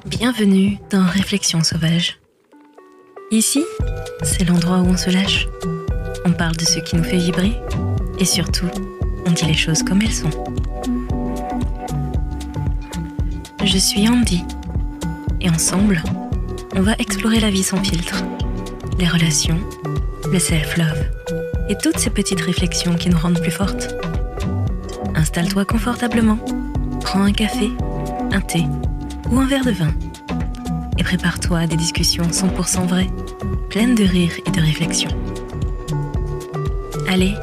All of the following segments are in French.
Bienvenue dans Réflexions sauvages. Ici, c'est l'endroit où on se lâche. On parle de ce qui nous fait vibrer et surtout, on dit les choses comme elles sont. Je suis Andy et ensemble, on va explorer la vie sans filtre, les relations, le self-love et toutes ces petites réflexions qui nous rendent plus fortes. Installe-toi confortablement, prends un café, un thé ou un verre de vin et prépare-toi à des discussions 100% vraies, pleines de rire et de réflexion. Allez,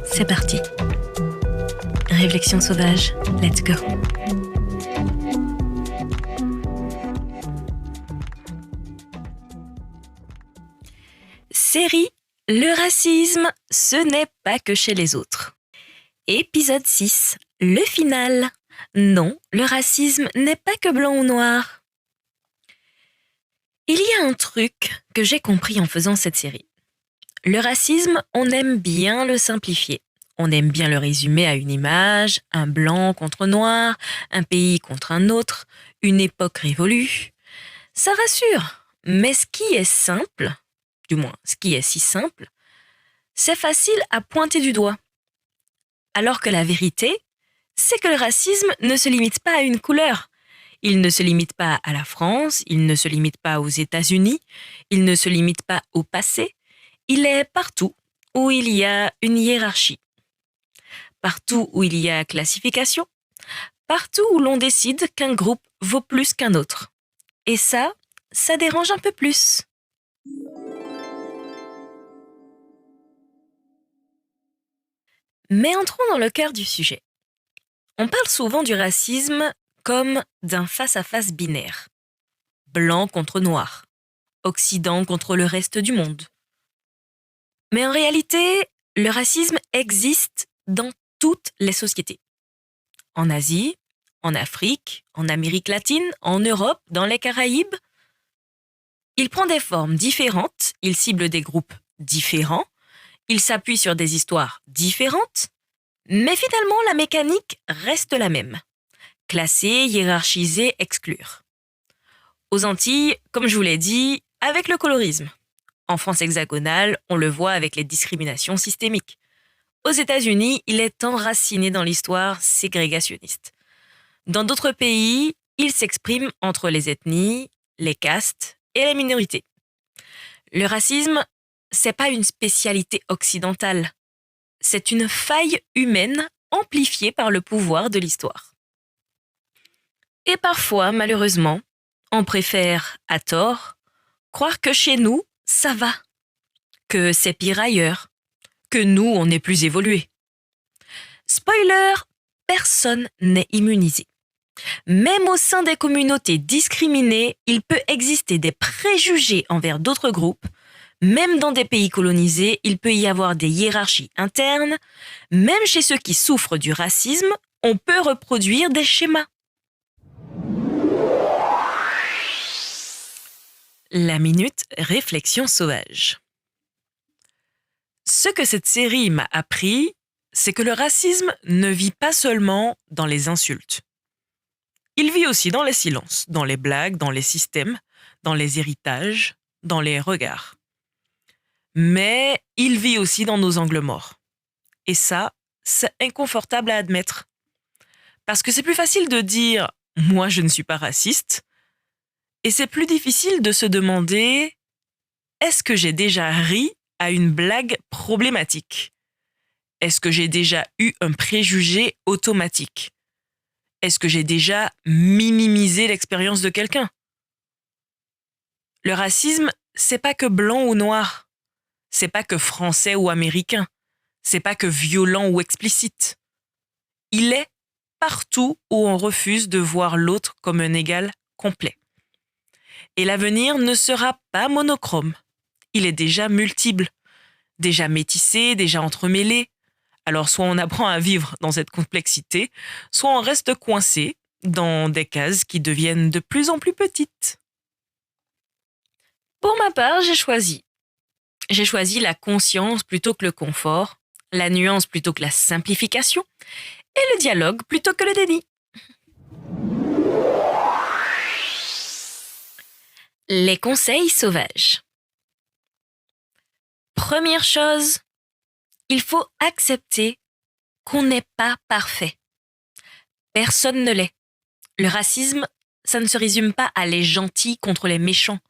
c'est parti. Réflexion sauvage, let's go. Série Le racisme, ce n'est pas que chez les autres. Épisode 6, le final. Non, le racisme n'est pas que blanc ou noir. Il y a un truc que j'ai compris en faisant cette série. Le racisme, on aime bien le simplifier. On aime bien le résumer à une image, un blanc contre noir, un pays contre un autre, une époque révolue. Ça rassure, mais ce qui est simple, du moins ce qui est si simple, c'est facile à pointer du doigt. Alors que la vérité, c'est que le racisme ne se limite pas à une couleur. Il ne se limite pas à la France, il ne se limite pas aux États-Unis, il ne se limite pas au passé. Il est partout où il y a une hiérarchie. Partout où il y a classification. Partout où l'on décide qu'un groupe vaut plus qu'un autre. Et ça dérange un peu plus. Mais entrons dans le cœur du sujet. On parle souvent du racisme comme d'un face-à-face binaire. Blanc contre noir. Occident contre le reste du monde. Mais en réalité, le racisme existe dans toutes les sociétés. En Asie, en Afrique, en Amérique latine, en Europe, dans les Caraïbes. Il prend des formes différentes, il cible des groupes différents, il s'appuie sur des histoires différentes, mais finalement la mécanique reste la même. Classer, hiérarchiser, exclure. Aux Antilles, comme je vous l'ai dit, avec le colorisme. En France hexagonale, on le voit avec les discriminations systémiques. Aux États-Unis, il est enraciné dans l'histoire ségrégationniste. Dans d'autres pays, il s'exprime entre les ethnies, les castes et les minorités. Le racisme, c'est pas une spécialité occidentale. C'est une faille humaine amplifiée par le pouvoir de l'histoire. Et parfois, malheureusement, on préfère, à tort, croire que chez nous, ça va, que c'est pire ailleurs, que nous, on est plus évolués. Spoiler, personne n'est immunisé. Même au sein des communautés discriminées, il peut exister des préjugés envers d'autres groupes. Même dans des pays colonisés, il peut y avoir des hiérarchies internes. Même chez ceux qui souffrent du racisme, on peut reproduire des schémas. La minute réflexion sauvage. Ce que cette série m'a appris, c'est que le racisme ne vit pas seulement dans les insultes. Il vit aussi dans les silences, dans les blagues, dans les systèmes, dans les héritages, dans les regards. Mais il vit aussi dans nos angles morts. Et ça, c'est inconfortable à admettre. Parce que c'est plus facile de dire « moi je ne suis pas raciste » et c'est plus difficile de se demander « est-ce que j'ai déjà ri à une blague problématique ? Est-ce que j'ai déjà eu un préjugé automatique ? Est-ce que j'ai déjà minimisé l'expérience de quelqu'un ? » Le racisme, c'est pas que blanc ou noir. C'est pas que français ou américain. C'est pas que violent ou explicite. Il est partout où on refuse de voir l'autre comme un égal complet. Et l'avenir ne sera pas monochrome. Il est déjà multiple, déjà métissé, déjà entremêlé. Alors soit on apprend à vivre dans cette complexité, soit on reste coincé dans des cases qui deviennent de plus en plus petites. Pour ma part, j'ai choisi la conscience plutôt que le confort, la nuance plutôt que la simplification, et le dialogue plutôt que le déni. Les conseils sauvages. Première chose, il faut accepter qu'on n'est pas parfait. Personne ne l'est. Le racisme, ça ne se résume pas à les gentils contre les méchants.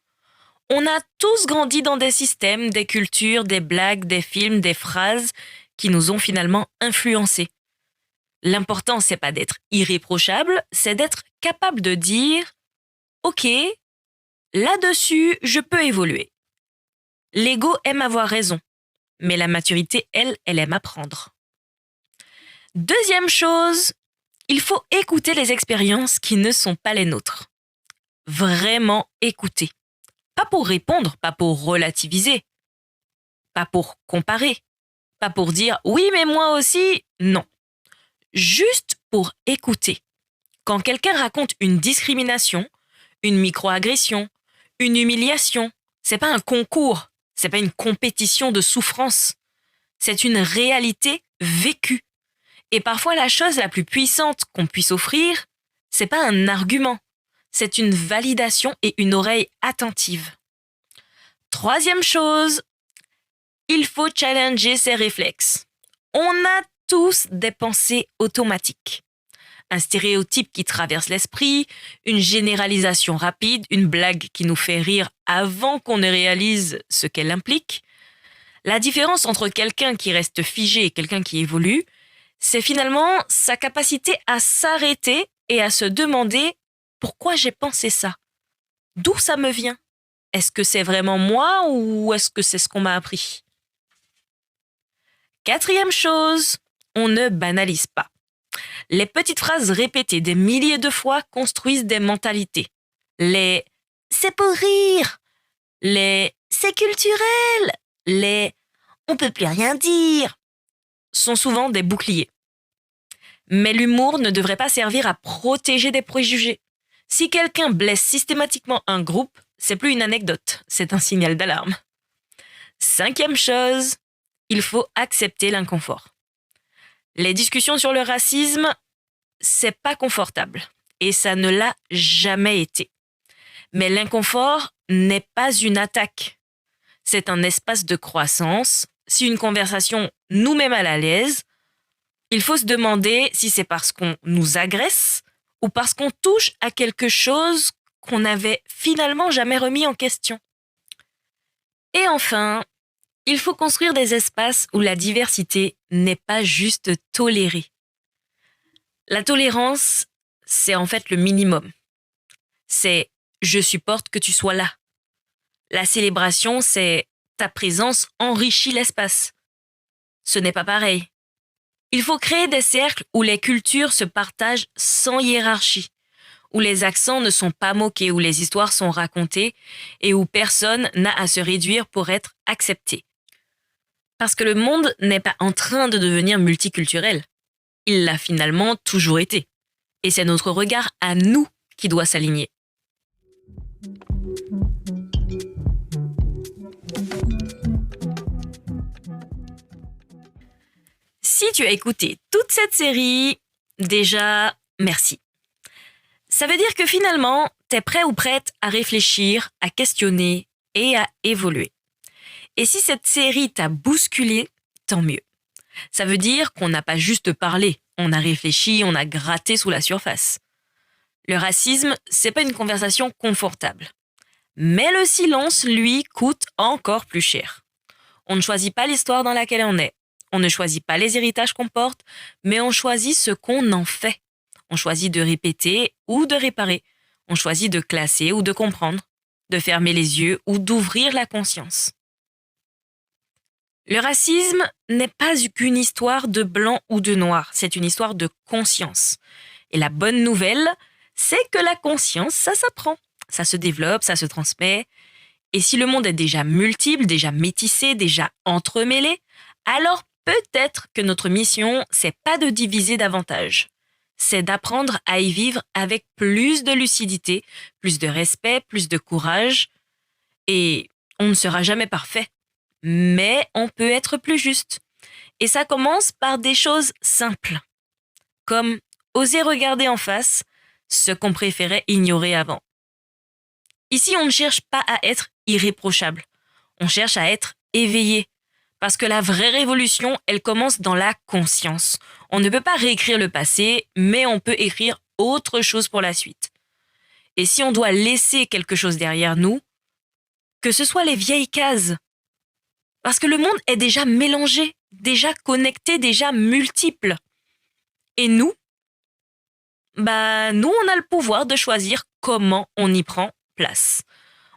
On a tous grandi dans des systèmes, des cultures, des blagues, des films, des phrases qui nous ont finalement influencés. L'important, c'est pas d'être irréprochable, c'est d'être capable de dire « Ok, là-dessus, je peux évoluer. » L'ego aime avoir raison, mais la maturité, elle aime apprendre. Deuxième chose, il faut écouter les expériences qui ne sont pas les nôtres. Vraiment écouter. Pas pour répondre, pas pour relativiser, pas pour comparer, pas pour dire « oui, mais moi aussi », non. Juste pour écouter. Quand quelqu'un raconte une discrimination, une microagression, une humiliation, c'est pas un concours, c'est pas une compétition de souffrance. C'est une réalité vécue. Et parfois, la chose la plus puissante qu'on puisse offrir, c'est pas un argument, c'est une validation et une oreille attentive. Troisième chose, il faut challenger ses réflexes. On a tous des pensées automatiques. Un stéréotype qui traverse l'esprit, une généralisation rapide, une blague qui nous fait rire avant qu'on ne réalise ce qu'elle implique. La différence entre quelqu'un qui reste figé et quelqu'un qui évolue, c'est finalement sa capacité à s'arrêter et à se demander pourquoi j'ai pensé ça. D'où ça me vient? Est-ce que c'est vraiment moi ou est-ce que c'est ce qu'on m'a appris? Quatrième chose, on ne banalise pas. Les petites phrases répétées des milliers de fois construisent des mentalités. Les « c'est pour rire », les « c'est culturel », les « on peut plus rien dire » sont souvent des boucliers. Mais l'humour ne devrait pas servir à protéger des préjugés. Si quelqu'un blesse systématiquement un groupe, c'est plus une anecdote, c'est un signal d'alarme. Cinquième chose, il faut accepter l'inconfort. Les discussions sur le racisme, c'est pas confortable et ça ne l'a jamais été. Mais l'inconfort n'est pas une attaque. C'est un espace de croissance. Si une conversation nous met mal à l'aise, il faut se demander si c'est parce qu'on nous agresse ou parce qu'on touche à quelque chose qu'on n'avait finalement jamais remis en question. Et enfin, il faut construire des espaces où la diversité n'est pas juste tolérée. La tolérance, c'est en fait le minimum. C'est « je supporte que tu sois là ». La célébration, c'est « ta présence enrichit l'espace ». Ce n'est pas pareil. Il faut créer des cercles où les cultures se partagent sans hiérarchie, où les accents ne sont pas moqués, où les histoires sont racontées et où personne n'a à se réduire pour être accepté. Parce que le monde n'est pas en train de devenir multiculturel. Il l'a finalement toujours été. Et c'est notre regard à nous qui doit s'aligner. Si tu as écouté toute cette série, déjà, merci. Ça veut dire que finalement, t'es prêt ou prête à réfléchir, à questionner et à évoluer. Et si cette série t'a bousculé, tant mieux. Ça veut dire qu'on n'a pas juste parlé, on a réfléchi, on a gratté sous la surface. Le racisme, c'est pas une conversation confortable. Mais le silence, lui, coûte encore plus cher. On ne choisit pas l'histoire dans laquelle on est. On ne choisit pas les héritages qu'on porte, mais on choisit ce qu'on en fait. On choisit de répéter ou de réparer. On choisit de classer ou de comprendre, de fermer les yeux ou d'ouvrir la conscience. Le racisme n'est pas qu'une histoire de blanc ou de noir, c'est une histoire de conscience. Et la bonne nouvelle, c'est que la conscience, ça s'apprend. Ça se développe, ça se transmet. Et si le monde est déjà multiple, déjà métissé, déjà entremêlé, alors peut-être que notre mission, c'est pas de diviser davantage. C'est d'apprendre à y vivre avec plus de lucidité, plus de respect, plus de courage. Et on ne sera jamais parfait. Mais on peut être plus juste. Et ça commence par des choses simples, comme oser regarder en face ce qu'on préférait ignorer avant. Ici, on ne cherche pas à être irréprochable. On cherche à être éveillé. Parce que la vraie révolution, elle commence dans la conscience. On ne peut pas réécrire le passé, mais on peut écrire autre chose pour la suite. Et si on doit laisser quelque chose derrière nous, que ce soit les vieilles cases. Parce que le monde est déjà mélangé, déjà connecté, déjà multiple. Et nous, nous, on a le pouvoir de choisir comment on y prend place.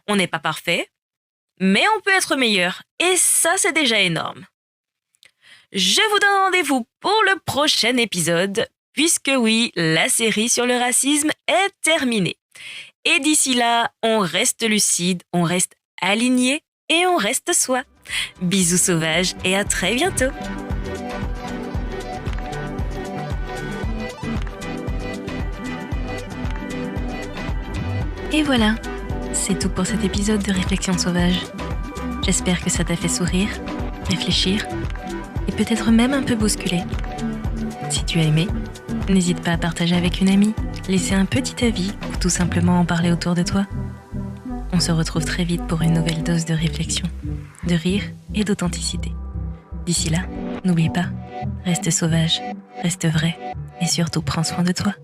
On n'est pas parfait, mais on peut être meilleur. Et ça, c'est déjà énorme. Je vous donne rendez-vous pour le prochain épisode, puisque oui, la série sur le racisme est terminée. Et d'ici là, on reste lucide, on reste aligné et on reste soi. Bisous sauvages et à très bientôt. Et voilà, c'est tout pour cet épisode de Réflexion sauvage. J'espère que ça t'a fait sourire, réfléchir et peut-être même un peu bousculer. Si tu as aimé, n'hésite pas à partager avec une amie, laisser un petit avis ou tout simplement en parler autour de toi. On se retrouve très vite pour une nouvelle dose de réflexion, de rire et d'authenticité. D'ici là, n'oublie pas, reste sauvage, reste vrai et surtout prends soin de toi.